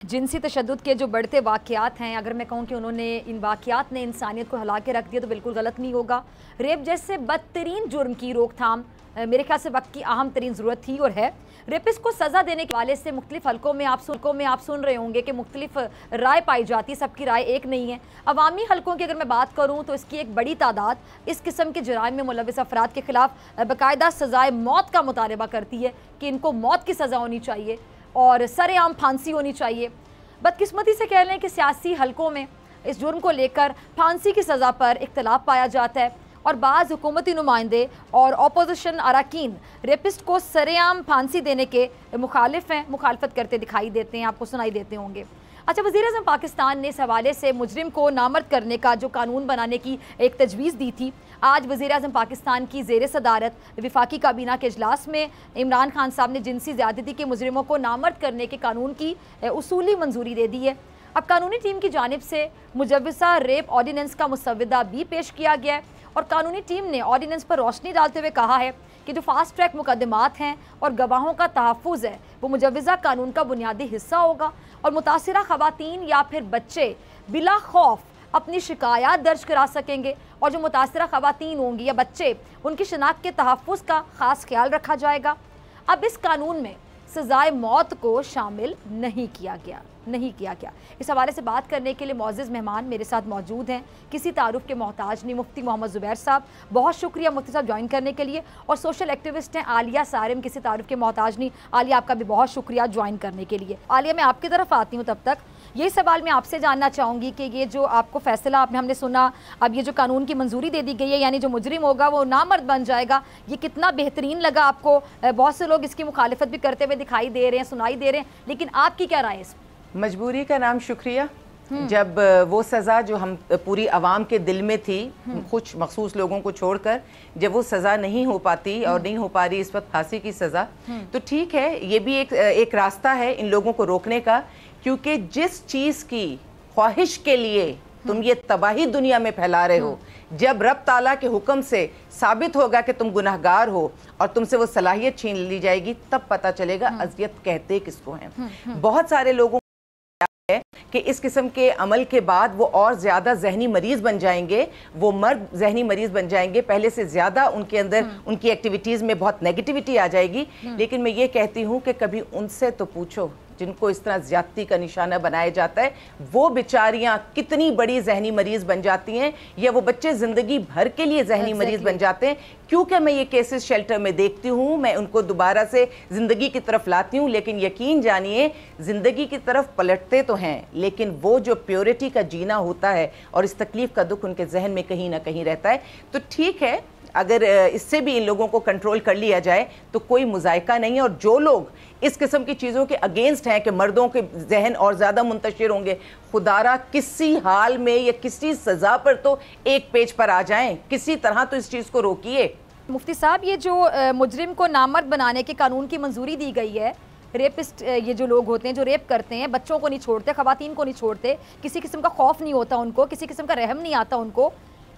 जिनसी तशद्दुद के जो बढ़ते वाक़यात हैं, अगर मैं कहूँ कि उन्होंने इन वाक़यात ने इंसानियत को हिला के रख दिया तो बिल्कुल गलत नहीं होगा। रेप जैसे बदतरीन जुर्म की रोकथाम मेरे ख्याल से वक्त की अहम तरीन ज़रूरत थी और है। रेपिस्ट को सज़ा देने के हवाले से मुख्तलिफ हलकों में आप सुन रहे होंगे कि मुख्तलिफ राय पाई जाती है, सबकी राय एक नहीं है। अवामी हलकों की अगर मैं बात करूँ तो इसकी एक बड़ी तादाद इस किस्म के जराइम में मुलविस अफराद के ख़िलाफ़ बाकायदा सज़ाए मौत का मुतालबा करती है कि इनको मौत की सज़ा होनी चाहिए और सरेआम फांसी होनी चाहिए। बदकिस्मती से कह लें कि सियासी हलकों में इस जुर्म को लेकर फांसी की सज़ा पर इख्तलाफ पाया जाता है और बाज़ हुकूमती नुमाइंदे और अपोजिशन अरकान रेपिस्ट को सरेआम फांसी देने के मुखालफत करते दिखाई देते हैं, आपको सुनाई देते होंगे। अच्छा, वज़ीर-ए-आज़म पाकिस्तान ने इस हवाले से मुजरिम को नामर्द करने का जो कानून बनाने की एक तजवीज़ दी थी, आज वज़ीर-ए-आज़म पाकिस्तान की ज़ेर सदारत विफाकी काबीना के इजलास में इमरान खान साहब ने जिनसी ज़्यादती के मुजरिमों को नामर्द करने के कानून की उसूली मंजूरी दे दी है। अब कानूनी टीम की जानिब से मुजव्वज़ा रेप ऑर्डीनेंस का मुसव्वदा भी पेश किया गया है और कानूनी टीम ने ऑर्डीनेंस पर रोशनी डालते हुए कहा है कि जो फास्ट ट्रैक मुकदमात हैं और गवाहों का तहफ़्फ़ुज़ है वो मुजव्वज़ा कानून का बुनियादी हिस्सा होगा और मुतासिरा ख़वातीन या फिर बच्चे बिला खौफ अपनी शिकायत दर्ज करा सकेंगे और जो मुतासिरा ख़वातीन होंगी या बच्चे उनकी शनाख्त के तहफ़्फ़ुज़ का ख़ास ख्याल रखा जाएगा। अब इस कानून में सज़ाए मौत को शामिल नहीं किया गया। इस हवाले से बात करने के लिए मौजूद मेहमान मेरे साथ मौजूद हैं, किसी तारुफ के मोहताज नहीं, मुफ्ती मोहम्मद ज़ुबैर साहब, बहुत शुक्रिया मुफ्ती साहब ज्वाइन करने के लिए। और सोशल एक्टिविस्ट हैं आलिया सारिम, किसी तारुफ के मोहताज नहीं। आलिया, आपका भी बहुत शुक्रिया ज्वाइन करने के लिए। आलिया, मैं आपकी तरफ आती हूँ, तब तक यही सवाल मैं आपसे जानना चाहूँगी कि ये जो आपको फैसला हमने सुना, अब ये जो कानून की मंजूरी दे दी गई है, यानी जो मुजरिम होगा वो नामर्द बन जाएगा, ये कितना बेहतरीन लगा आपको? बहुत से लोग इसकी मुखालिफत भी करते हुए दिखाई दे रहे हैं, सुनाई दे रहे हैं, लेकिन आपकी क्या राय है इस? मजबूरी का नाम शुक्रिया। जब वो सज़ा जो हम पूरी आवाम के दिल में थी, कुछ मखसूस लोगों को छोड़कर, जब वो सज़ा नहीं हो पाती और नहीं हो पा रही इस वक्त फांसी की सज़ा, तो ठीक है, ये भी एक रास्ता है इन लोगों को रोकने का, क्योंकि जिस चीज़ की ख्वाहिश के लिए तुम ये तबाही दुनिया में फैला रहे हो, जब रब ताला के हुक्म से साबित होगा कि तुम गुनहगार हो और तुमसे वो सलाहियत छीन ली जाएगी, तब पता चलेगा अज़ियत कहते किसको हैं। बहुत सारे लोगों है कि इस किस्म के अमल के बाद वो और ज़्यादा जहनी मरीज़ बन जाएंगे, वो मर्द जहनी मरीज़ बन जाएंगे, पहले से ज़्यादा उनके अंदर उनकी एक्टिविटीज़ में बहुत नेगेटिविटी आ जाएगी। लेकिन मैं ये कहती हूँ कि कभी उनसे तो पूछो जिनको इस तरह ज़्यादती का निशाना बनाया जाता है, वो बेचारियाँ कितनी बड़ी जहनी मरीज़ बन जाती हैं, या वो बच्चे ज़िंदगी भर के लिए जहनी मरीज़ बन जाते हैं। क्योंकि मैं ये केसेस शेल्टर में देखती हूँ, मैं उनको दोबारा से ज़िंदगी की तरफ लाती हूँ, लेकिन यकीन जानिए ज़िंदगी की तरफ पलटते तो हैं, लेकिन वो जो प्योरिटी का जीना होता है और इस तकलीफ़ का दुख उनके जहन में कहीं ना कहीं रहता है। तो ठीक है, अगर इससे भी इन लोगों को कंट्रोल कर लिया जाए तो कोई मुज़ायका नहीं है। और जो लोग इस किस्म की चीज़ों के अगेंस्ट हैं कि मर्दों के जहन और ज़्यादा मुंतशिर होंगे, खुदारा किसी हाल में या किसी सज़ा पर तो एक पेज पर आ जाएं, किसी तरह तो इस चीज़ को रोकिए। मुफ्ती साहब, ये जो मुजरिम को नामर्द बनाने के कानून की मंजूरी दी गई है, रेपिस्ट ये जो लोग होते हैं जो रेप करते हैं, बच्चों को नहीं छोड़ते, ख़वातीन को नहीं छोड़ते, किसी किस्म का खौफ नहीं होता उनको, किसी किस्म का रहम नहीं आता उनको,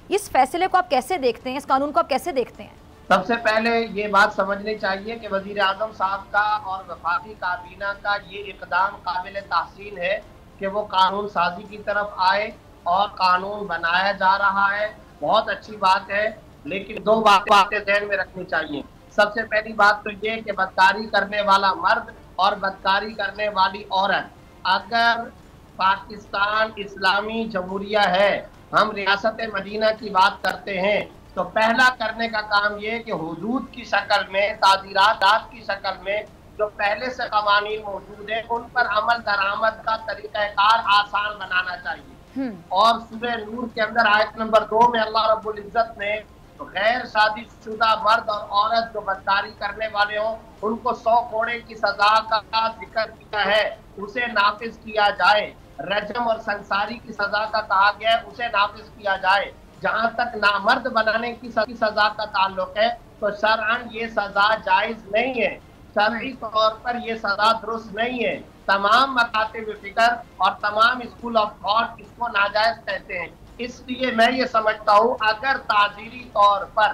इस फैसले को आप कैसे देखते हैं, इस कानून को आप कैसे देखते हैं? सबसे पहले ये बात समझनी चाहिए कि वज़ीर आज़म साहब का और वफाकी काबीना का ये इक़दाम काबिल तहसीन है कि वो कानून साजी की तरफ आए और कानून बनाया जा रहा है, बहुत अच्छी बात है। लेकिन दो बातें ध्यान में रखनी चाहिए। सबसे पहली बात तो ये कि बदकारी करने वाला मर्द और बदकारी करने वाली औरत, अगर पाकिस्तान इस्लामी जमहूरिया है, हम रियासत मदीना की बात करते हैं, तो पहला करने का काम ये कि हुदूद की शक्ल में, ताज़ीरात की शक्ल में जो पहले से कवानीन मौजूद है उन पर अमल दरामद का तरीक़ाकार आसान बनाना चाहिए। और सूरह नूर के अंदर आयत नंबर 2 में अल्लाह रब्बुल इज्जत ने तो गैर शादीशुदा मर्द और औरत जो बदकारी करने वाले हों उनको 100 कोड़े की सजा का जिक्र किया है, उसे नाफिज किया जाए। रजम और संसारी की सजा का कहा गया है, उसे नाफिज किया जाए। जहाँ तक नामर्द बनाने की सजा का ताल्लुक है तो शरअन ये सजा जायज नहीं है, शरई तौर पर ये सजा दुरुस्त नहीं है। तमाम मकातिब फिक्र और तमाम स्कूल ऑफ थॉट इसको नाजायज कहते हैं। इसलिए मैं ये समझता हूँ अगर ताजीरी तौर पर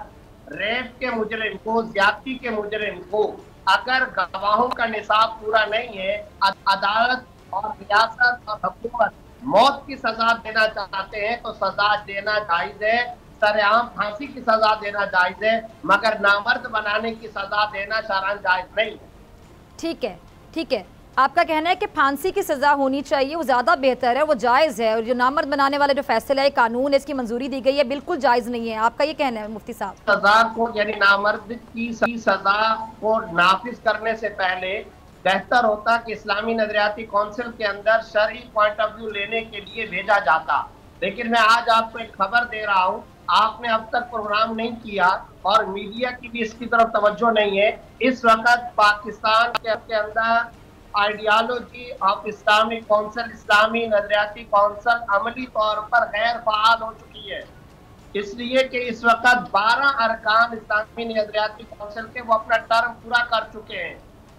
रेप के मुजरिम को, ज्यादती के मुजरिम को, अगर गवाहों का निसाब पूरा नहीं है, अदालत اور ریاست اور حکومت موت کی سزا دینا چاہتے ہیں تو سزا دینا جائز ہے، سرعام پھانسی کی سزا دینا جائز ہے، مگر نامرد بنانے کی سزا دینا شرعاً جائز نہیں ہے۔ ٹھیک ہے، ٹھیک ہے، آپ کا کہنا ہے کہ پھانسی کی سزا ہونی چاہیے، وہ زیادہ بہتر ہے، وہ جائز ہے، اور جو نامرد بنانے والے جو فیصلہ ہے، قانون ہے، اس کی منظوری دی گئی ہے، بالکل جائز نہیں ہے، آپ کا یہ کہنا ہے مفتی صاحب؟ سزا کو یعنی نامرد کی سزا کو نافذ کرنے سے پہلے بہتر ہوتا کہ اسلامی نظریاتی کونسل کے اندر شرعی پوائنٹ آف ویو لینے کے لیے بھیجا جاتا، لیکن میں آج آپ کو ایک خبر دے رہا ہوں، آپ نے اب تک پروگرام نہیں کیا اور میڈیا کی بھی اس کی طرف توجہ نہیں ہے۔ اس وقت پاکستان کے اندر آئیڈیالوجی آف اسلامی کونسل، اسلامی نظریاتی کونسل عملی طور پر غیر فعال ہو چکی ہے، اس لیے کہ اس وقت 12 ارکان اسلامی نظریاتی کونسل کے وہ اپنا ٹرم پورا کر چکے ہیں،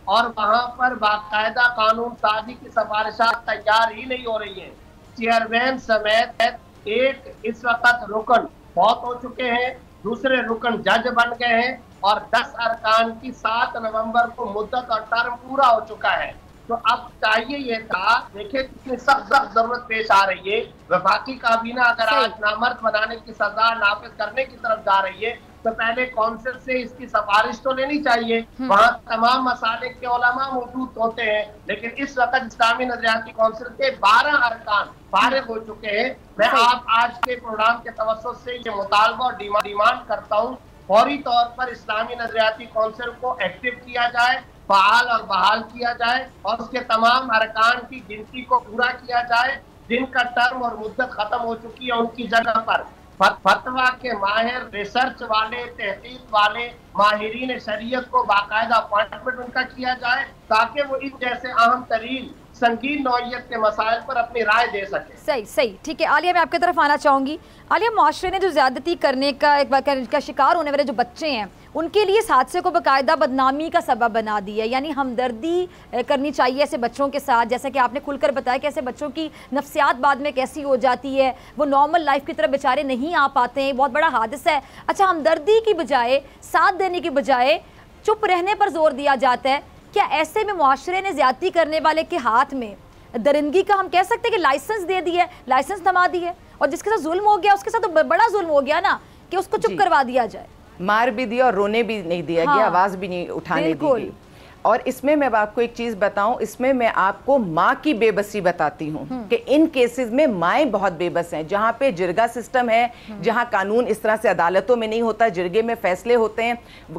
اور وہاں پر باقاعدہ قانون سازی کی سفارشات تیار ہی نہیں ہو رہی ہیں۔ چیئرمین سمیت ایک اس وقت رکن فوت ہو چکے ہیں، دوسرے رکن جج بن گئے ہیں، اور 10 ارکان کی 7 نومبر کو مدت اور ٹرم پورا ہو چکا ہے۔ تو اب چاہیے یہ تھا، دیکھیں کتنی سخت ضرورت پیش آ رہی ہے، وفاقی کابینہ اگر آج نامرد بنانے کی سزا نافذ کرنے کی طرف جا رہی ہے تو پہلے کونسل سے اس کی سفارش تو لینی چاہیے، وہاں تمام مسالک کے علماء موجود ہوتے ہیں، لیکن اس وقت اسلامی نظریاتی کونسل کے 12 ارکان فارغ ہو چکے ہیں۔ میں آپ آج کے پروگرام کے توسط سے یہ مطالبہ اور ڈیمانڈ کرتا ہوں، فوری طور پر اسلامی نظریاتی کونسل کو ایکٹیو کیا جائے، فعال اور بحال کیا جائے، اور اس کے تمام ارکان کی گنتی کو پورا کیا جائے، جن کا ٹرم اور مدت ختم ہو چکی ہے، ان کی جگہ پر فتویٰ کے ماہر، ریسرچ والے، تحقیق والے، ماہرین شریعت کو باقاعدہ اپوائنٹمنٹ ان کا کیا جائے، تاکہ وہ ان جیسے اہم ترین سنگین نوعیت کے مسائل پر اپنی رائے دے سکے۔ صحیح، ٹھیک ہے عالیہ، میں آپ کی طرف آنا چاہوں گی۔ عالیہ، معاشرے نے جو زیادتی کرنے کا شکار ہونے والے جو بچے ہیں، ان کے لیے اس حادثے کو باقاعدہ بدنامی کا سبب بنا دیا، یعنی ہمدردی کرنی چاہیے ایسے بچوں کے ساتھ، جیسا کہ آپ نے کھل کر بتایا کہ ایسے بچوں کی نفسیات بعد میں کیسی ہو جاتی ہے، وہ نارمل لائف کی طرف بیچارے نہیں آ پاتے ہیں، بہت بڑا حادثہ ہے۔ اچھا، ہمدردی کی بجائے، ساتھ دینے کی بجائے چپ رہنے پر زور دیا جاتا ہے، کیا ایسے میں معاشرے نے زیادتی کرنے والے کے ہاتھ میں درندگی کا ہم کہہ سکتے ہیں کہ لائسنس دے دی ہے، لائسنس تھما دی ہے، اور جس کے ساتھ ظلم ہو گیا اس کے ساتھ تو بڑا ظلم ہو گیا نا، کہ اس کو چپ کروا دیا جائے؟ مار بھی دیا اور رونے بھی نہیں دیا گیا، آواز بھی نہیں اٹھانے دی گئی۔ اور اس میں آپ کو ایک چیز بتاؤں، اس میں میں آپ کو ماں کی بے بسی بتاتی ہوں کہ ان کیسز میں مائیں بہت بے بس ہیں، جہاں پہ جرگہ سسٹم ہے، جہاں قانون اس طرح سے عدالتوں میں نہیں ہوتا، جرگے میں فیصلے ہوتے ہیں،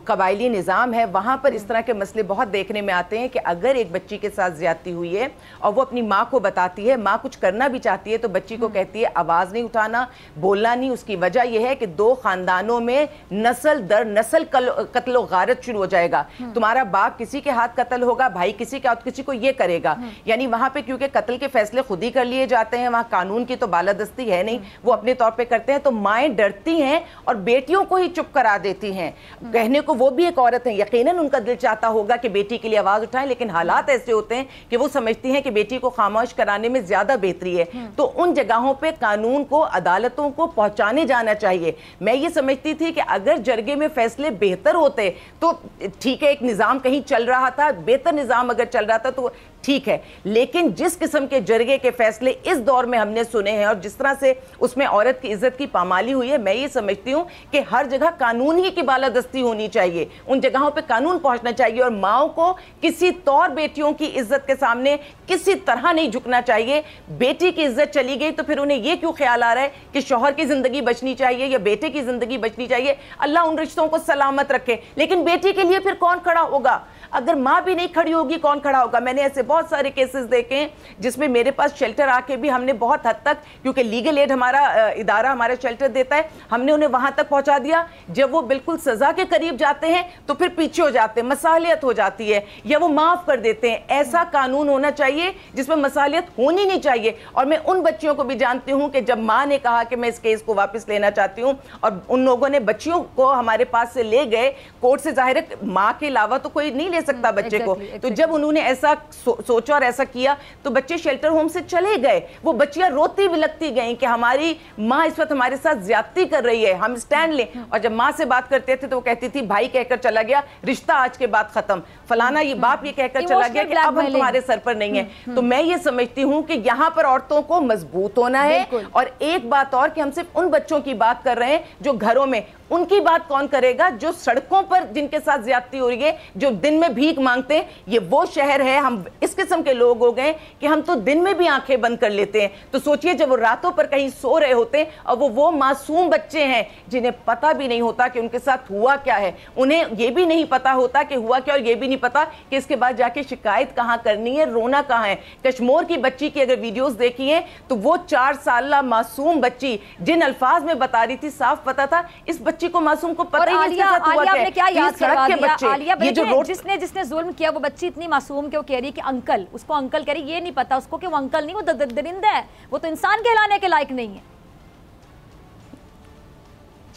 قبائلی نظام ہے، وہاں پر اس طرح کے مسئلے بہت دیکھنے میں آتے ہیں کہ اگر ایک بچی کے ساتھ زیادتی ہوئی ہے اور وہ اپنی ماں کو بتاتی ہے، ماں کچھ کرنا بھی چاہتی ہے تو بچی کو کہتی ہے آواز نہیں اٹھانا، بولنا نہیں۔ اس کی وجہ یہ ہے کہ 2 خاندانوں میں نسل در نسل قتل و غارت شروع ہو جائے گا، تمہارا باپ کسی کے ہاتھ قتل ہوگا، بھائی کسی کے ہاتھ، کسی کو یہ کرے گا، یعنی وہاں پہ کیونکہ قتل کے فیصلے خود ہی کر لیے جاتے ہیں، وہاں قانون کی تو بالادستی ہے نہیں، وہ اپنے طور پہ کرتے ہیں، تو مائیں ڈرتی ہیں اور بیٹیوں کو ہی چپ کرا دیتی ہیں۔ کہنے کو وہ بھی ایک عورت ہے، یقیناً ان کا دل چاہتا ہوگا کہ بیٹی کے لیے آواز اٹھائیں، لیکن حالات ایسے ہوتے ہیں کہ وہ سمجھتی ہیں کہ بیٹی کو خاموش کرانے میں زیادہ بہتری ہے، تو ان جگہوں پہ قانون کو، عدالتوں کو پہنچانے جانا چاہیے۔ میں یہ سمجھتی تھی کہ اگر جرگے میں فیصلے بہتر ہوتے تو ٹھیک ہے، ایک نظام کہیں چل رہا تھا، بہتر نظام اگر چل رہا تھا تو ٹھیک ہے، لیکن جس قسم کے جرگے کے فیصلے اس دور میں ہم نے سنے ہیں اور جس طرح سے اس میں عورت کی عزت کی پامالی ہوئی ہے، میں یہ سمجھتی ہوں کہ ہر جگہ قانون ہی کی بالادستی ہونی چاہیے، ان جگہوں پہ قانون پہنچنا چاہیے، اور ماؤں کو کسی طور بیٹیوں کی عزت کے سامنے کسی طرح نہیں جھکنا چاہیے۔ بیٹی کی عزت چلی گئی تو پھر انہیں یہ کیوں خیال آ رہا ہے کہ شوہر کی زندگی بچنی چاہیے یا بیٹے کی زندگی بچنی چاہیے؟ اللہ ان رشتوں کو سلامت رکھے، لیکن بیٹی کے لیے پھر کون کھڑا ہوگا؟ اگر ماں بھی نہیں کھڑی ہوگی کون کھڑا ہوگا؟ میں نے ایسے بہت سارے کیسز دیکھے ہیں جس میں میرے پاس شیلٹر آ کے بھی ہم نے بہت حد تک، کیونکہ لیگل ایڈ ہمارا ادارہ ہمارا شیلٹر دیتا ہے، ہم نے انہیں وہاں تک پہنچا دیا، جب وہ بالکل سزا کے قریب جاتے ہیں تو پھر پیچھے ہو جاتے ہیں، مصالحت ہو جاتی ہے یا وہ معاف کر دیتے ہیں۔ ایسا قانون ہونا چاہیے جس میں مصالحت ہونی نہیں چاہیے۔ اور میں ان بچیوں کو بھی جانتی ہوں کہ جب ماں نے کہا کہ میں اس کیس کو واپس لینا چاہتی ہوں اور ان لوگوں نے بچیوں کو ہمارے پاس سے لے گئے کورٹ سے، ظاہر ہے ماں کے علاوہ تو کوئی نہیں لے सकता बच्चे को। तो जब उन्होंने ऐसा सोचा और ऐसा किया तो बच्चे शेल्टर होम से चले गए। वो बच्चियां रोती बिलखती गई कि हमारी माँ इस वक्त हमारे साथ ज्यादती कर रही है, हम स्टैंड लें। और जब माँ से बात करते थे तो वो कहती थी भाई कहकर चला गया, रिश्ता आज के बाद खत्म, फलाना ये बाप ये कहकर चला गया कि अब हम तुम्हारे सर पर नहीं है। तो मैं ये समझती हूँ कि यहाँ पर औरतों को मजबूत होना है। और एक बात और कि हम सिर्फ उन बच्चों की बात कर रहे हैं जो घरों में, उनकी बात कौन करेगा जो सड़कों पर जिनके साथ ज्यादती हो रही है, जो दिन में भीख मांगते हैं। ये वो शहर है, हम इस किस्म के लोग हो गए कि हम तो दिन में भी आंखें बंद कर लेते हैं। तो सोचिए जब वो रातों पर कहीं सो रहे होते हैं और वो मासूम बच्चे हैं जिन्हें पता भी नहीं होता कि उनके साथ हुआ क्या है, उन्हें ये भी नहीं पता होता कि हुआ क्या, और ये भी नहीं पता कि इसके बाद जाके शिकायत कहाँ करनी है, रोना कहाँ है। कश्मीर की बच्ची की अगर वीडियोस देखी है तो वो 4 साल मासूम बच्ची जिन अल्फाज में बता रही थी, साफ पता था इस बच्ची को, मासूम को पता ही नहीं था हुआ क्या। क्या याद करवा दिया? ये जो जिसने जुल्म किया वो बच्ची इतनी मासूम कि वो कह रही है कि अंकल, उसको अंकल कह रही, ये नहीं पता उसको कि वो अंकल नहीं, वो दरिंदा है, वो तो इंसान कहलाने के लायक नहीं है।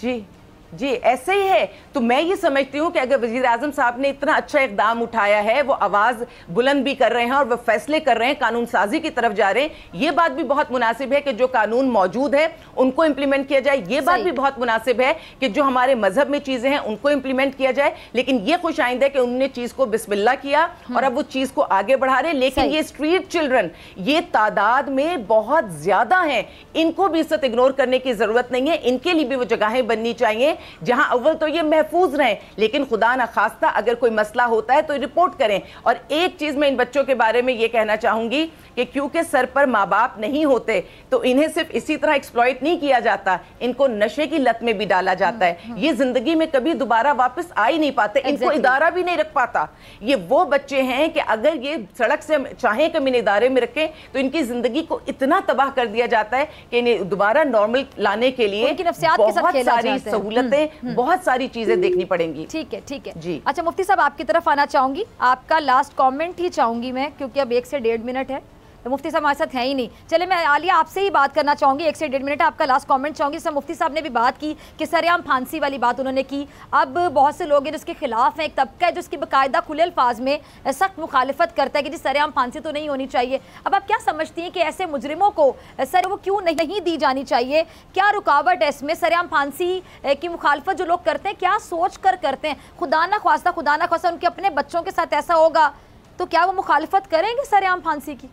जी जी ऐसे ही है। तो मैं ये समझती हूँ कि अगर वज़ीर आज़म साहब ने इतना अच्छा इक़दाम उठाया है, वो आवाज़ बुलंद भी कर रहे हैं और वो फैसले कर रहे हैं, कानून साजी की तरफ जा रहे हैं, ये बात भी बहुत मुनासिब है कि जो कानून मौजूद है उनको इम्प्लीमेंट किया जाए। ये बात भी बहुत मुनासिब है कि जो हमारे मजहब में चीज़ें हैं उनको इम्प्लीमेंट किया जाए। लेकिन ये खुश आइंद है कि उन्होंने चीज़ को बिस्मिल्लाह किया और अब वो चीज़ को आगे बढ़ा रहे हैं। लेकिन ये स्ट्रीट चिल्ड्रन, ये तादाद में बहुत ज़्यादा हैं, इनको भी इज्जत इग्नोर करने की ज़रूरत नहीं है। इनके लिए भी वो जगहें बननी चाहिए जहां अव्वल तो ये महफूज रहें, लेकिन खुदा न खास्ता अगर कोई मसला होता है तो रिपोर्ट करें। और एक चीज मैं इन बच्चों के बारे में ये कहना चाहूंगी कि क्योंकि सर पर माँ बाप नहीं होते तो इन्हें सिर्फ इसी तरह एक्सप्लॉइट नहीं किया जाता, इनको नशे की लत में भी डाला जाता है। ये जिंदगी में कभी दोबारा वापस आ ही नहीं पाते, इनको इदारा भी नहीं रख पाता। ये वो बच्चे हैं कि अगर ये सड़क से चाहे कभी इदारे में रखें तो इनकी जिंदगी को इतना तबाह कर दिया जाता है कि इन्हें दोबारा नॉर्मल लाने के लिए बहुत सारी सहूलतें, बहुत सारी चीजें देखनी पड़ेंगी। ठीक है, ठीक है जी। अच्छा मुफ्ती साहब आपकी तरफ आना चाहूंगी, आपका लास्ट कमेंट ही चाहूंगी मैं, क्योंकि अब 1 से 1.5 मिनट है तो मुफ्ती साहब हमारे साथ है ही नहीं। चले मैं आलिया आपसे ही बात करना चाहूंगी, 1 से 1.5 मिनट आपका लास्ट कमेंट चाहूंगी। जैसे मुफ्ती साहब ने भी बात की कि सरेआम फांसी वाली बात उन्होंने की, अब बहुत से लोग हैं जिसके खिलाफ हैं, एक तबका है जो उसकी बाकायदा खुले अल्फाज में सख्त मुखालिफत करता है कि जी सरेआम फांसी तो नहीं होनी चाहिए। अब आप क्या समझती हैं कि ऐसे मुजरिमों को सर वो क्यों नहीं दी जानी चाहिए? क्या रुकावट है इसमें? सरेआम फांसी की मुखालफत जो लोग करते हैं क्या सोच कर करते हैं? खुदा ना ख्वास्ता उनके अपने बच्चों के साथ ऐसा होगा तो क्या वो मुखालफत करेंगे सरेआम फांसी की?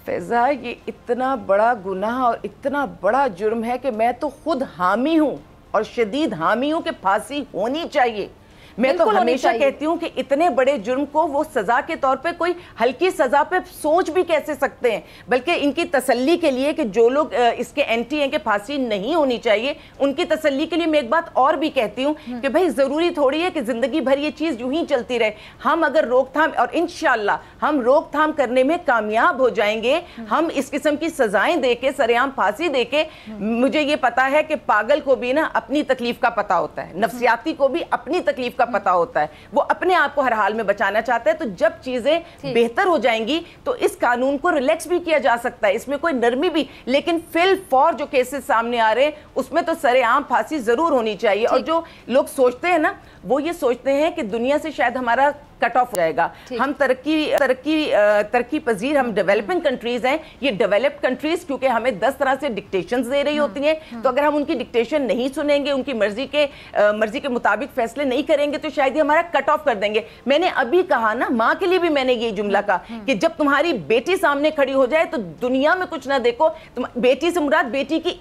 फैज़ा ये इतना बड़ा गुनाह और इतना बड़ा जुर्म है कि मैं तो खुद हामी हूँ और शदीद हामी हूँ कि फांसी होनी चाहिए। मैं तो हमेशा कहती हूँ कि इतने बड़े जुर्म को वो सजा के तौर पे कोई हल्की सजा पे सोच भी कैसे सकते हैं, बल्कि इनकी तसल्ली के लिए कि जो लोग इसके एंटी हैं कि फांसी नहीं होनी चाहिए, उनकी तसल्ली के लिए मैं एक बात और भी कहती हूँ कि भाई ज़रूरी थोड़ी है कि ज़िंदगी भर ये चीज़ यूं ही चलती रहे। हम अगर रोकथाम, और इंशाअल्लाह हम रोकथाम करने में कामयाब हो जाएंगे, हम इस किस्म की सजाएं दे के, सरेआम फांसी दे के, मुझे ये पता है कि पागल को भी ना अपनी तकलीफ का पता होता है, नफ्सियाती को भी अपनी तकलीफ का पता होता है, वो अपने आप को हर हाल में बचाना चाहता है। तो जब चीजें बेहतर हो जाएंगी तो इस कानून को रिलैक्स भी किया जा सकता है, इसमें कोई नरमी भी, लेकिन फिल फॉर जो केसेस सामने आ रहे हैं उसमें तो सरेआम फांसी जरूर होनी चाहिए। और जो लोग सोचते हैं ना, वो ये सोचते हैं कि दुनिया से शायद हमारा कट ऑफ हो जाएगा, हम तरक्की पजीर, हम डेवलपिंग कंट्रीज हैं। ये डेवलप्ड कंट्रीज क्योंकि हमें 10 तरह से डिक्टेशंस दे रही होती हैं, तो अगर हम उनकी डिक्टेशन नहीं सुनेंगे, उनकी मर्जी के मुताबिक फैसले नहीं करेंगे तो शायद ये हमारा कट ऑफ कर देंगे। मैंने अभी कहा ना, माँ के लिए भी मैंने ये जुमला कहा कि जब तुम्हारी बेटी सामने खड़ी हो जाए तो दुनिया में कुछ ना देखो, तुम बेटी से मुराद बेटी की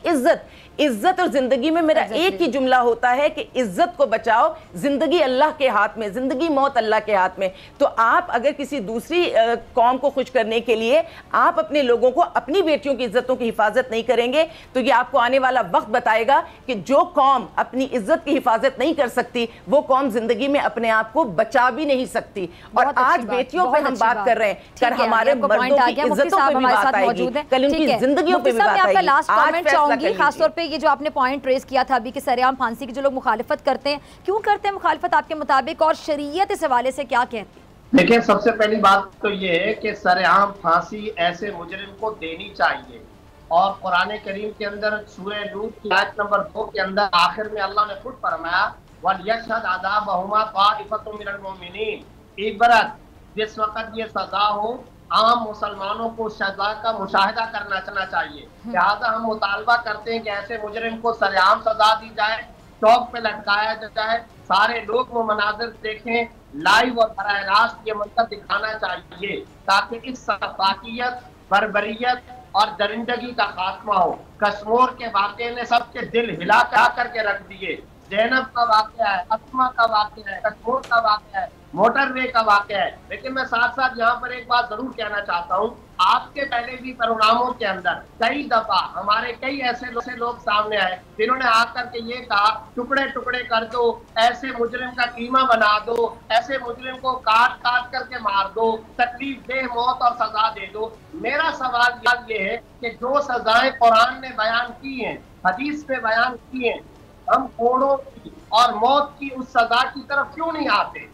इज्जत और जिंदगी में मेरा एक ही जुमला होता है कि इज्जत को बचाओ, जिंदगी अल्लाह के हाथ में, जिंदगी मौत अल्लाह के हाथ में। तो आप अगर किसी दूसरी कौम को खुश करने के लिए आप अपने लोगों को, अपनी बेटियों की इज्जतों की हिफाजत नहीं करेंगे तो ये आपको आने वाला वक्त बताएगा कि जो कौम अपनी इज्जत की हिफाजत नहीं कर सकती वो कौम जिंदगी में अपने आप को बचा भी नहीं सकती। और आज बेटियों पे हम बात कर रहे हैं, कल हमारे मर्दों की इज्जतों पे भी बात आएगी, कल उनकी जिंदगियों पे भी बात आएगी। लास्ट कमेंट चाहूंगी, खासतौर पे ये जो आपने पॉइंट रेज किया था अभी कि सरेआम फांसी की जो लोग मुखालिफत करते हैं, क्यों करते हैं मुखालिफत आपके मुताबिक, और शरीयत इस हवाले से क्या कहती है? देखिए, सबसे पहली बात तो ये है कि सरेआम फांसी ऐसे मुजरिम को देनी चाहिए। और कुरान करीम के अंदर सूरह लूत की आयत नंबर 2 के अंदर आखिर में अल्लाह ने खुद फरमाया वलियशहद अज़ाबहुमा ताइफ़तुम मिनल मुमिनीन। इबरत, जिस वक्त ये सजा हो आम मुसलमानों को सजा का मुशाहिदा करना चाहिए। लिहाजा हम मुतालबा करते हैं कि ऐसे मुजरिम को सरेआम सजा दी जाए, चौक पे लटकाया जाए, सारे लोग वो मनाजिर देखें, लाइव और बराह रास्त ये मंजर दिखाना चाहिए ताकि इस सफाकियत, बर्बरियत और दरिंदगी का खात्मा हो। कश्मीर के वाक़े ने सबके दिल हिला करके रख दिए। ज़ैनब का वाक़या है, अस्मा का वाक़या है, कश्मीर का वाक़या है, मोटरवे का वाक़या है। लेकिन मैं साथ साथ यहाँ पर एक बात जरूर कहना चाहता हूँ, आपके पहले भी प्रोग्रामों के अंदर कई दफा हमारे कई ऐसे लोग सामने आए जिन्होंने आकर के ये कहा टुकड़े टुकड़े कर दो, ऐसे मुजरिम का कीमा बना दो, ऐसे मुजरिम को काट काट करके मार दो, तकलीफ दे, मौत और सजा दे दो। मेरा सवाल ये है कि जो सजाएं कुरान ने बयान की हैं, हदीस में बयान की हैं, हम कोड़ों की और मौत की उस सजा की तरफ क्यों नहीं आते?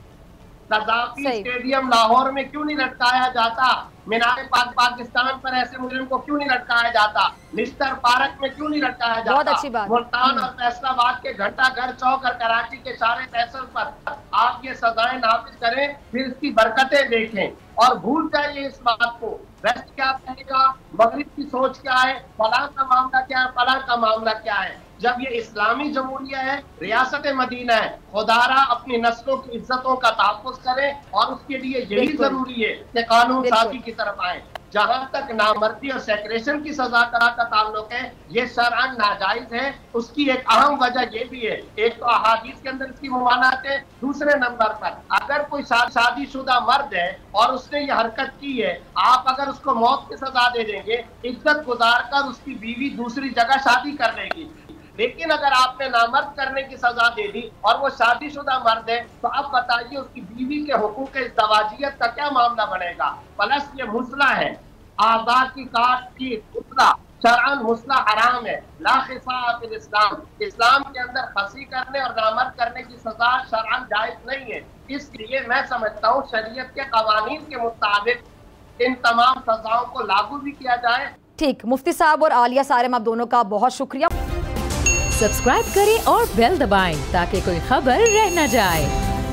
कज़ाफ़ी स्टेडियम लाहौर में क्यों नहीं लटकाया जाता? मीनार पाकिस्तान पर ऐसे मुजरिम को क्यों नहीं लटकाया जाता? लिस्टर पार्क में क्यों नहीं लटकाया जाता? बहुत अच्छी बात। मुल्तान और फैसलाबाद के घंटा घर चौक और कराची के सारे फैसल पर आप ये सजाएं नाफिज करें, फिर इसकी बरकतें देखें और भूल जाइए इस बात को। वेस्ट क्या कहेगा, मगरिब की सोच क्या है, फलां का मामला क्या है, फलां का मामला क्या है। जब ये इस्लामी जमहूरिया है, रियासत मदीना है, खुदारा अपनी नस्लों की इज्जतों का तहफ़्फ़ुज़ करें और उसके लिए यही जरूरी है कि कानून साजी की तरफ आए। जहां तक नामर्दी और सेक्रेशन की सजा का ताल्लुक है, ये शरअन नाजायज है। उसकी एक अहम वजह ये भी है, एक तो अहादीस के अंदर इसकी मुमानात है, दूसरे नंबर पर अगर कोई शादीशुदा मर्द है और उसने ये हरकत की है, आप अगर उसको मौत की सजा दे देंगे, इज्जत गुजार कर उसकी बीवी दूसरी जगह शादी कर लेगी। लेकिन अगर आपने नामर्द करने की सजा दे दी और वो शादीशुदा मर्द है, तो अब बताइए उसकी बीवी के हुकूक इज़्दवाजियत का क्या मामला बनेगा? प्लस ये मुसला है, आज़ाद की काट की मुसला, शरअन मुसला हराम है। ला खिसा फिल इस्लाम, इस्लाम के अंदर खसी करने और नामर्द करने की सजा शरअन जायज नहीं है। इसलिए मैं समझता हूँ शरीयत के कवानीन के मुताबिक इन तमाम सजाओं को लागू भी किया जाए। ठीक, मुफ्ती साहब और आलिया सारिम, आप दोनों का बहुत शुक्रिया। सब्सक्राइब करें और बेल दबाएं ताकि कोई खबर रह न जाए।